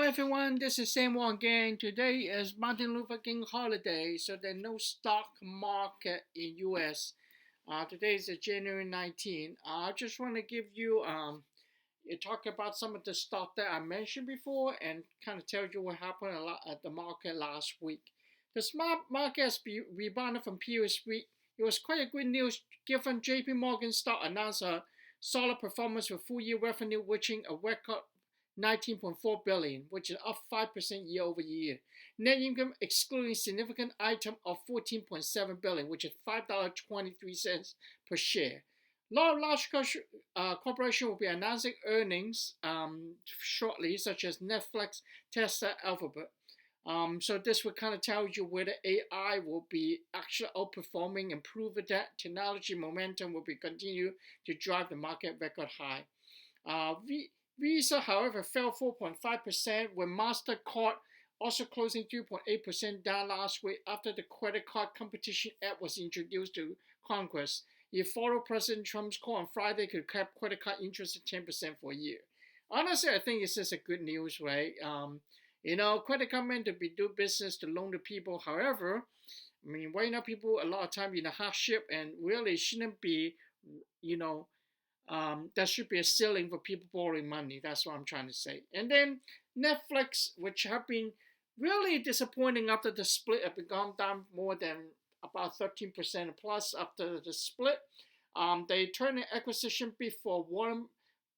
everyone, this is Samuel again. Today is Martin Luther King holiday, so there's no stock market in US. Today is January 19th. I just want to give you talk about some of the stuff that I mentioned before and kind of tell you what happened a lot at the market last week. The smart market has rebounded from previous week. It was quite a good news given JP Morgan stock announced a solid performance with full year revenue reaching a record 19.4 billion, which is up 5% year over year. Net income excluding significant item of 14.7 billion, which is $5.23 per share. A lot of large corporations will be announcing earnings shortly, such as Netflix, Tesla, Alphabet. So this will kind of tell you whether AI will be actually outperforming and prove that technology momentum will be continue to drive the market record high. Visa, however, fell 4.5%, with MasterCard also closing 3.8% down last week after the Credit Card Competition Act was introduced to Congress. It followed President Trump's call on Friday to cap credit card interest at 10% for a year. Honestly, I think it's just a good news, right? Credit card meant to be do business to loan to people. However, right now people a lot of time in a hardship and really shouldn't be, there should be a ceiling for people borrowing money. That's what I'm trying to say. And then Netflix, which have been really disappointing after the split, have gone down more than about 13% plus after the split. They turned an acquisition bid for Warner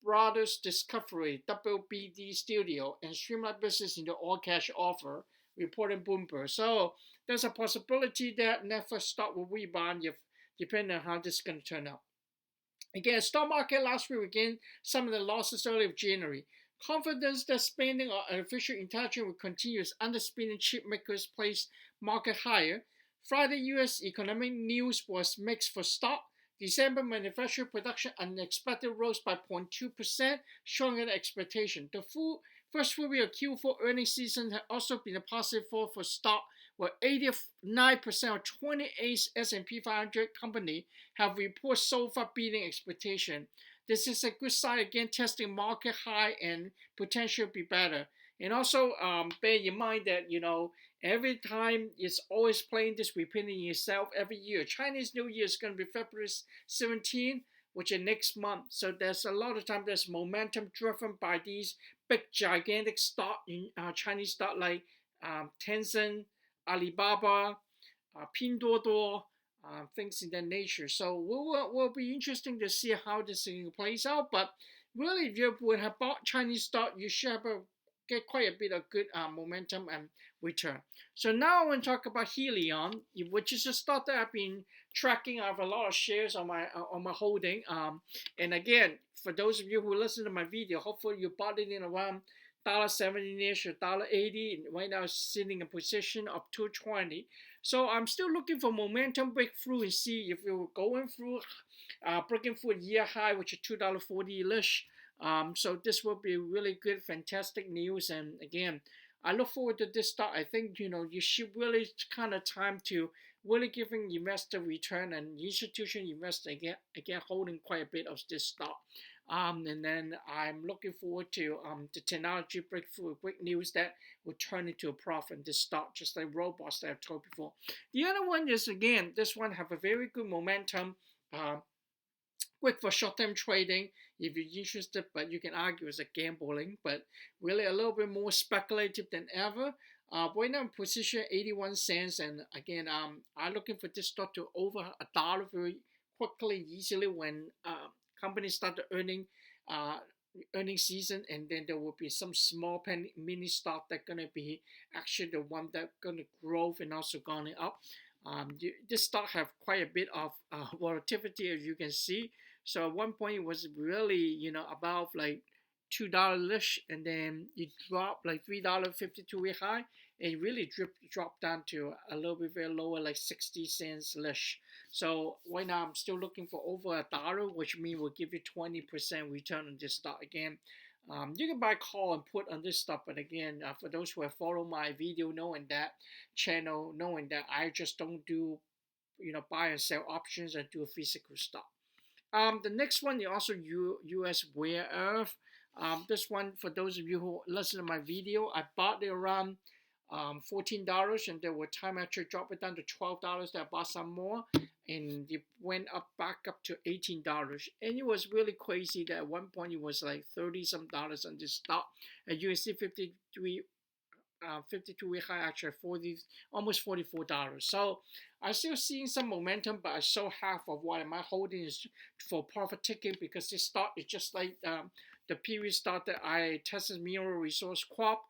Brothers Discovery, WBD Studio, and streamlined business into all-cash offer, reporting Bloomberg. So there's a possibility that Netflix stock will rebound depending on how this is going to turn out. Again, stock market last week regained some of the losses early of January. Confidence that spending on artificial intelligence will continue as underspending chip makers place market higher. Friday U.S. economic news was mixed for stock. December manufacturing production unexpectedly rose by 0.2%, stronger than expectation. The first full week of Q4 earnings season had also been a positive fall for stock, where 89% of 28 S&P 500 companies have reported so far beating expectation. This is a good sign, again, testing market high and potential be better. And also bear in mind that, every time it's always playing this, repeating itself every year. Chinese New Year is going to be February 17, which is next month. So there's a lot of time there's momentum driven by these big, gigantic stock in Chinese stock like Tencent, Alibaba, Pinduoduo, things in that nature. So will be interesting to see how this thing plays out. But really, if you would have bought Chinese stock, you should get quite a bit of good momentum and return. So now I want to talk about Helion, which is a stock that I've been tracking. I have a lot of shares on my holding. And again, for those of you who listen to my video, hopefully you bought it in around $70-ish or $80. Right now it's sitting in a position of 220. So I'm still looking for momentum breakthrough and see if we're going through breaking through a year high, which is $2.40-ish. So this will be really good, fantastic news. And again, I look forward to this stock. I think, you should really kind of time to really giving investor return and institutional investor again holding quite a bit of this stock. And then I'm looking forward to the technology breakthrough, great news that will turn into a profit in this stock, just like robots that I've told before. The other one is, again, this one have a very good momentum. Quick for short-term trading if you're interested, but you can argue it's a gambling, but really a little bit more speculative than ever. Right now in position 81 cents, and again, I'm looking for this stock to over $1 very quickly, easily when companies start the earnings season, and then there will be some small mini stock that's gonna be actually the one that's gonna grow and also going up. This stock have quite a bit of volatility, as you can see. So at one point it was really, about like $2-ish, and then it dropped like $3.52 way high, and it really dropped down to a little bit very lower, like 60 cents-ish. So right now I'm still looking for over $1, which means will give you 20% return on this stock. Again, you can buy call and put on this stuff, but again, for those who have followed my video, knowing that channel, knowing that I just don't do, buy and sell options and do physical stock. The next one is also U.S. rare earth. This one, for those of you who listen to my video, I bought it around $14, and there were time I actually dropped it down to $12. That I bought some more, and it went up back up to $18. And it was really crazy that at one point it was like 30 some dollars on this stock. And you can see 52-week high actually 40, almost $44. So I'm still seeing some momentum, but I sold half of what my holding is for profit taking, because this stock is just like the previous stock that I tested, Mineral Resource Corp.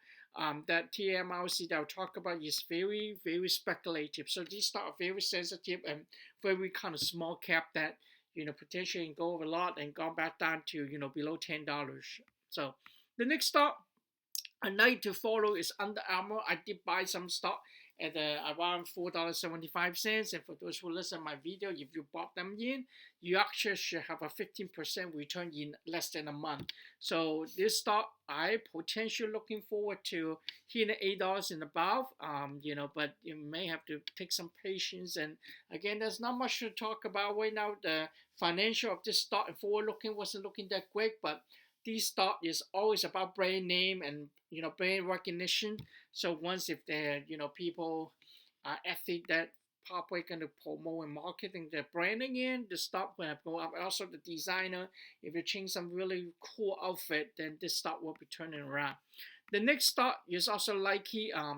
That TMRC that I'll talk about is very, very speculative. So these stocks are very sensitive and very kind of small cap that, potentially can go over a lot and go back down to, below $10. So the next stock I like to follow is Under Armour. I did buy some stock at around $4.75. And for those who listen to my video, if you bought them in, you actually should have a 15% return in less than a month. So this stock, I potentially looking forward to hitting $8 and above. But you may have to take some patience. And again, there's not much to talk about right now. The financial of this stock and forward looking wasn't looking that great, but this stock is always about brand name and brand recognition. So once if the people athlete that probably going to promote and marketing their branding in, the stock will go up. Also the designer, if you change some really cool outfit, then this stock will be turning around. The next stock is also likely, I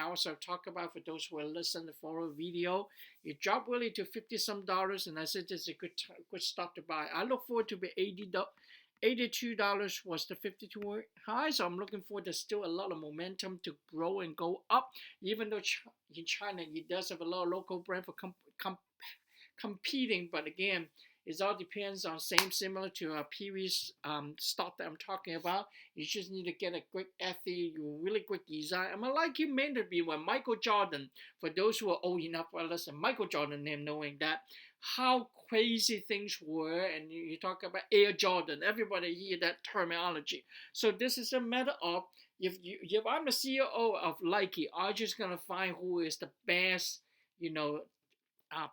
also talk about for those who are listening to follow video. It dropped really to 50 some dollars, and I said this is a good stock to buy. I look forward to be $82 was the 52 high, so I'm looking forward. There's still a lot of momentum to grow and go up, even though in China it does have a lot of local brand for competing. But again, it all depends on similar to a previous stock that I'm talking about. You just need to get a great athlete, really great design. I'm like you meant to be when Michael Jordan. For those who are old enough to listen, Michael Jordan name, knowing that how crazy things were, and you talk about Air Jordan. Everybody hear that terminology. So this is a matter of if I'm the CEO of Nike, I'm just gonna find who is the best,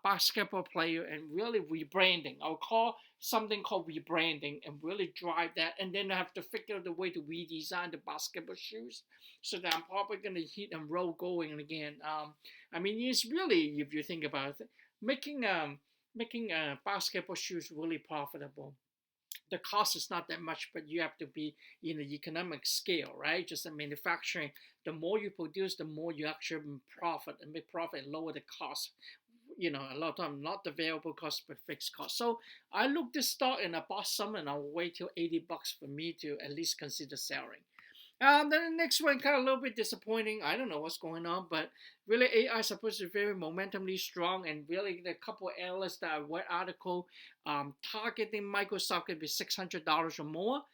basketball player and really rebranding. I'll call something called rebranding and really drive that. And then I have to figure out the way to redesign the basketball shoes so that I'm probably going to hit and roll going again. It's really, if you think about it, making basketball shoes really profitable. The cost is not that much, but you have to be in the economic scale, right? Just in manufacturing, the more you produce, the more you actually profit and make profit and lower the cost. A lot of time not the variable cost but fixed cost. So I look this stock and I bought some, and I'll wait till $80 for me to at least consider selling. Then the next one kind of a little bit disappointing. I don't know what's going on, but really AI is supposed to be very momentumly strong, and really the couple of analysts that I read article targeting Microsoft could be $600 or more.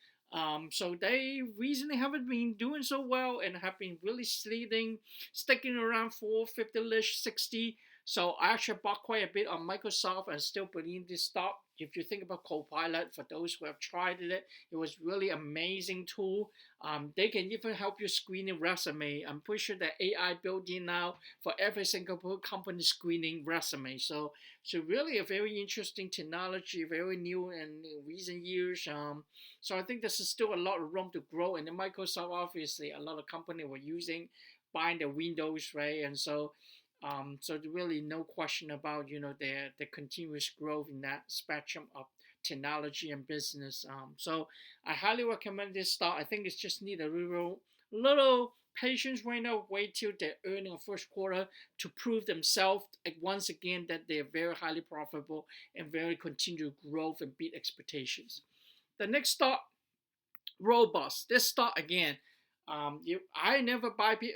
So they recently haven't been doing so well and have been really sticking around 450-ish, 60. So I actually bought quite a bit on Microsoft and still believe this stock. If you think about Copilot, for those who have tried it, it was really amazing tool. They can even help you screening resume. I'm pretty sure that AI built in now for every single company screening resume. So really a very interesting technology, very new in recent years. So I think there's still a lot of room to grow. And then Microsoft, obviously, a lot of company were buying the Windows, right? And so really no question about the continuous growth in that spectrum of technology and business. So I highly recommend this stock. I think it's just need a little patience right now. Wait till the earning of first quarter to prove themselves once again that they are very highly profitable and very continued growth and beat expectations. The next stock, Robust. This stock again. I never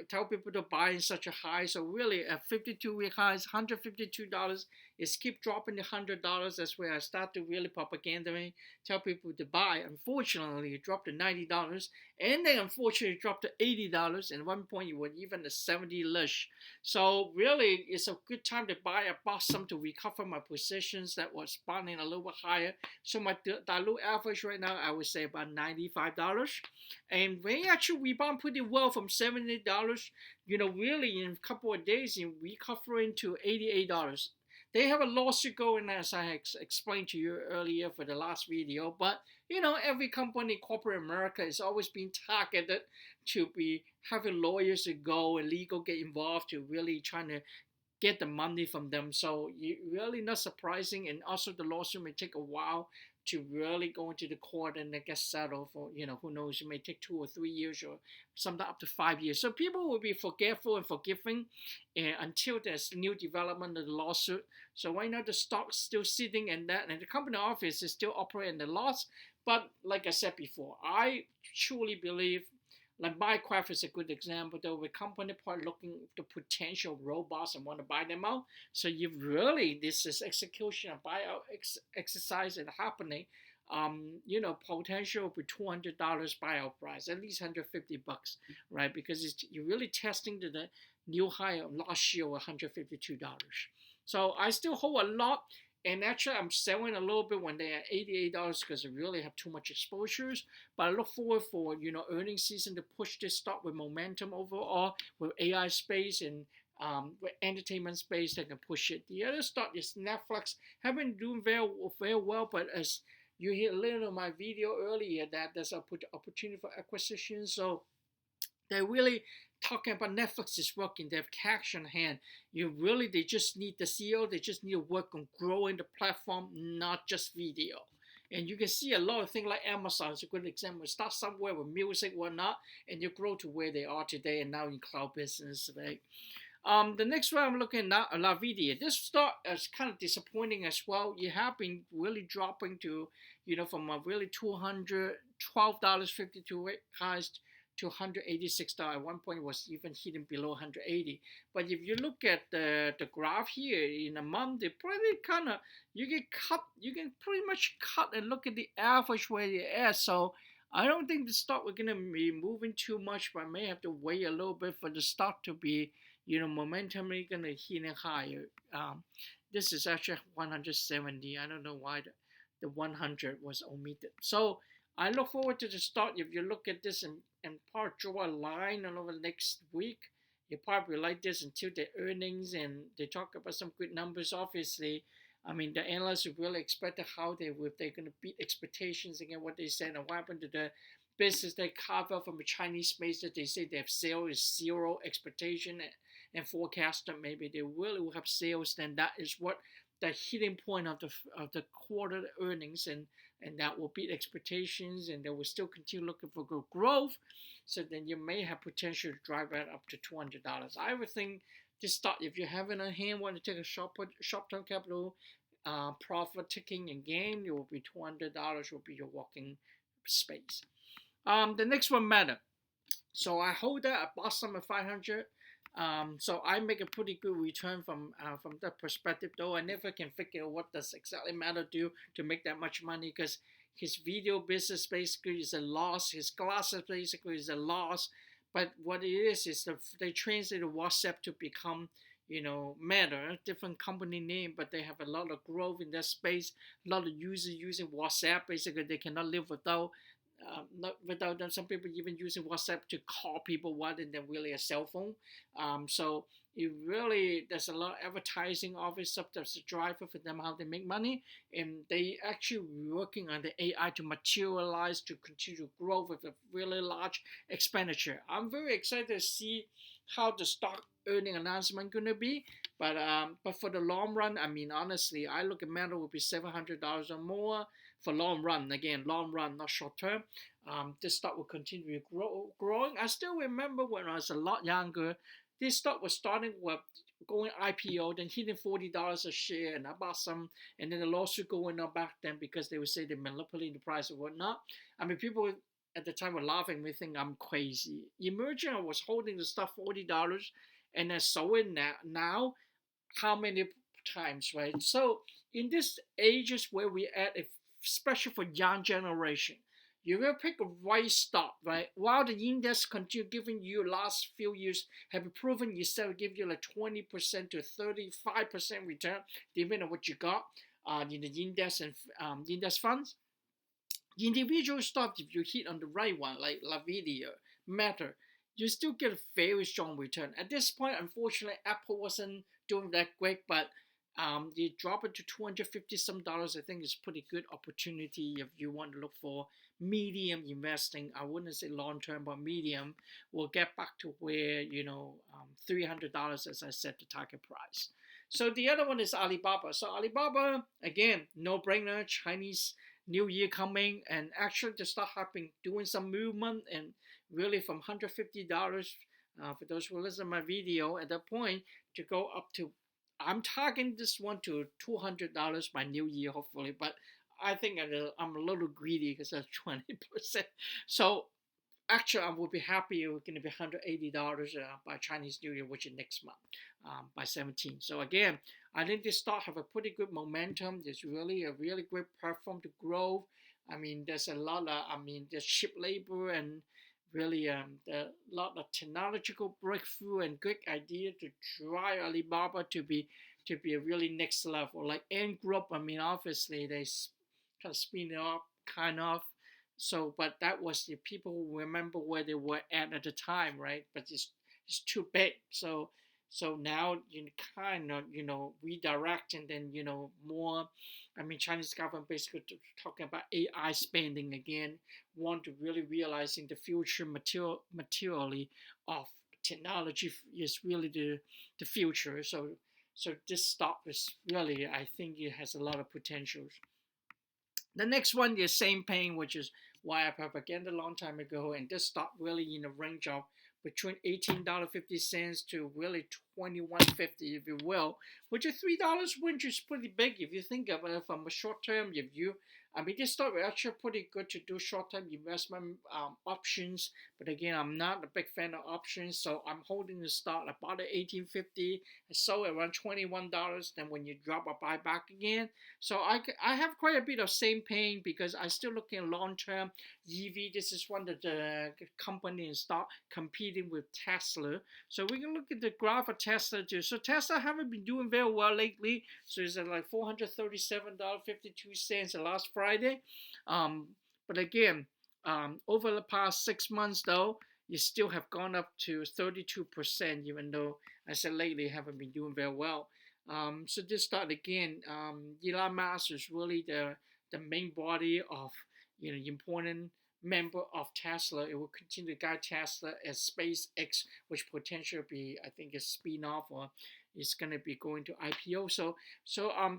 tell people to buy in such a high. So really, at 52-week highs, $152 is keep dropping to $100. That's where I start to really propaganda tell people to buy. Unfortunately, it dropped to $90, and then unfortunately it dropped to $80. And at one point, it was even a 70-ish. So really, it's a good time to buy. I bought some to recover my positions that was spawning a little bit higher. So my dilute average right now, I would say about $95. And we actually rebound pretty well from $70, really in a couple of days in recovering to $88. They have a lawsuit going, as I explained to you earlier for the last video. But every company, corporate America, is always being targeted to be having lawyers to go and legal get involved to really trying to get the money from them. So you really not surprising, and also the lawsuit may take a while to really go into the court and then get settled for, who knows, it may take 2 or 3 years or sometimes up to 5 years. So people will be forgetful and forgiving until there's new development of the lawsuit. So right now the stock's still sitting, and the company office is still operating the loss. But like I said before, I truly believe, like Minecraft is a good example. There were company probably looking at the potential robots and want to buy them out. So you really, this is execution of buyout exercise and happening. Potential for $200 buyout price, at least $150, right? Because you're really testing the new high of last year, $152. So I still hold a lot. And actually, I'm selling a little bit when they're at $88 because I really have too much exposures. But I look forward for earnings season to push this stock with momentum overall, with AI space and with entertainment space that can push it. The other stock is Netflix. Have been doing very well, but as you hear a little of my video earlier, that there's an opportunity for acquisition. So they're really talking about Netflix is working. They have cash on hand. They just need the CEO. They just need to work on growing the platform, not just video. And you can see a lot of things like Amazon is a good example. Start somewhere with music, whatnot, and you grow to where they are today, and now in cloud business, right? The next one I'm looking at, NVIDIA. This stock is kind of disappointing as well. You have been really dropping to, from a really $212.52 highs to $186. At one point was even hitting below 180. But if you look at the graph here in a month, they pretty kind of, you can pretty much cut and look at the average where you're at. So I don't think the stock we're gonna be moving too much, but I may have to wait a little bit for the stock to be, momentarily gonna hit higher. This is actually 170. I don't know why the 100 was omitted. So I look forward to the stock. If you look at this and probably draw a line over the next week, you probably like this until the earnings and they talk about some good numbers. Obviously, I mean, the analysts really expected how they're going to beat expectations again, what they said, and what happened to the business they carved out from the Chinese space that they say they have sales is zero expectation and forecast that maybe they really will have sales. Then that is what the hitting point of the quarter earnings, and that will beat expectations, and they will still continue looking for good growth. So then you may have potential to drive that up to $200. I would think this stock, if you have it on hand, want to take a short-term capital profit taking and gain, it will be $200 will be your walking space. The next one, Meta. So I hold that at bottom of 500. So I make a pretty good return from that perspective, though I never can figure out what does exactly Meta do to make that much money, because his video business basically is a loss, his glasses basically is a loss, but what it is they translated WhatsApp to become Meta, different company name, but they have a lot of growth in that space, a lot of users using WhatsApp. Basically, they cannot live without not without them. Some people even using WhatsApp to call people rather than really a cell phone. So it really, there's a lot of advertising obvious stuff that's a driver for them how they make money, and they actually working on the AI to materialize to continue to grow with a really large expenditure. I'm very excited to see how the stock earning announcement gonna be, but for the long run, I mean honestly, I look at Meta will be $700 or more for long run. Again, long run, not short term. This stock will continue to growing. I still remember when I was a lot younger, this stock was starting with going IPO, then hitting $40 a share, and I bought some, and then the lawsuit going up back then because they would say they're manipulating the price or whatnot. I mean, people at the time were laughing, we think I'm crazy. Emerging, I was holding the stuff $40, and I sold it now, how many times, right? So in this ages where we're at, especially for young generation, you will pick a right stock, right? While the index continue giving you last few years have proven itself give you like 20% to 35% return, depending on what you got in the index and index funds. Individual stock, if you hit on the right one, like NVIDIA, Meta, you still get a very strong return. At this point, unfortunately, Apple wasn't doing that great, but You drop it to 250 some dollars. I think it's pretty good opportunity if you want to look for medium investing. I wouldn't say long term, but medium. We'll get back to where $300, as I said, the target price. So the other one is Alibaba. So Alibaba, again, no brainer. Chinese New Year coming, and actually the stock have been doing some movement, and really from $150. For those who listen to my video at that point, to go up to, I'm targeting this one to $200 by New Year, hopefully. But I think I'm a little greedy because that's 20%. So actually, I would be happy if it's going to be $180 by Chinese New Year, which is next month, by 17. So again, I think this stock have a pretty good momentum. There's really a really great platform to grow. I mean, there's a lot of, there's cheap labor and really a lot of technological breakthrough and good idea to drive Alibaba to be a really next level. Like Ant Group, obviously they kind of spin it up, kind of. So, but that was the people who remember where they were at the time, right? But it's too big. So now you kind of redirect, and then more. Chinese government basically talking about AI spending again, want to really realizing the future materially of technology is really the future. So this stock is really, I think it has a lot of potentials. The next one is same pain, which is why I propaganda a long time ago, and this stock really in a range of between $18.50 to really $21.50, if you will, which is $3, which is pretty big if you think about it from a short term. If you, this stock is actually pretty good to do short term investment options, but again, I'm not a big fan of options, so I'm holding the stock about at $18.50. I sold around $21. Then when you drop, I buy back again. So I have quite a bit of same pain because I still looking at long term EV. This is one of the companies stock competing with Tesla. So we can look at the graph of Tesla too. So Tesla haven't been doing very well lately. So it's at like $437.52 last Friday. But again, over the past 6 months though, you still have gone up to 32%, even though I said lately haven't been doing very well. So this start again. Elon Musk is really the main body of important member of Tesla. It will continue to guide Tesla as SpaceX, which potentially be, I think, a spin-off or is going to be going to IPO. So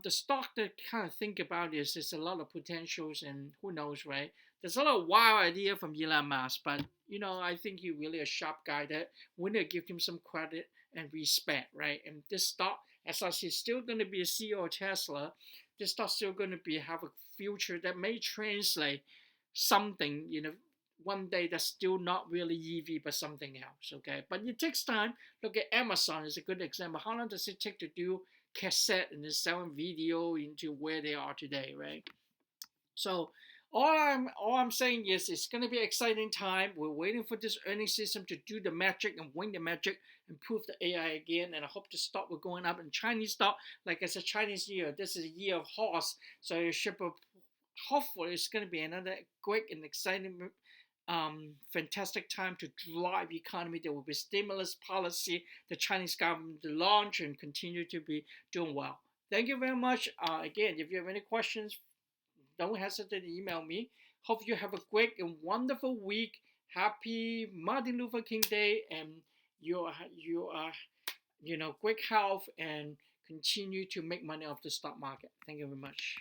the stock that kind of think about is there's a lot of potentials, and who knows, right? There's a lot of wild idea from Elon Musk, but I think he's really a sharp guy that we need to give him some credit and respect, right? And this stock, as I say, still going to be a CEO of Tesla. This stock still going to be have a future that may translate something, one day that's still not really EV, but something else, okay? But it takes time. Look at Amazon is a good example. How long does it take to do cassette and then selling video into where they are today, right? So all I'm saying is it's going to be an exciting time. We're waiting for this earning system to do the magic and win the magic and prove the AI again. And I hope the stock will going up. And Chinese stock, like I said, Chinese year, this is a year of horse. So it should hopefully it's going to be another quick and exciting fantastic time to drive the economy. There will be stimulus policy, the Chinese government to launch and continue to be doing well. Thank you very much. Again, if you have any questions, don't hesitate to email me. Hope you have a great and wonderful week. Happy Martin Luther King Day, and you are great health and continue to make money off the stock market. Thank you very much.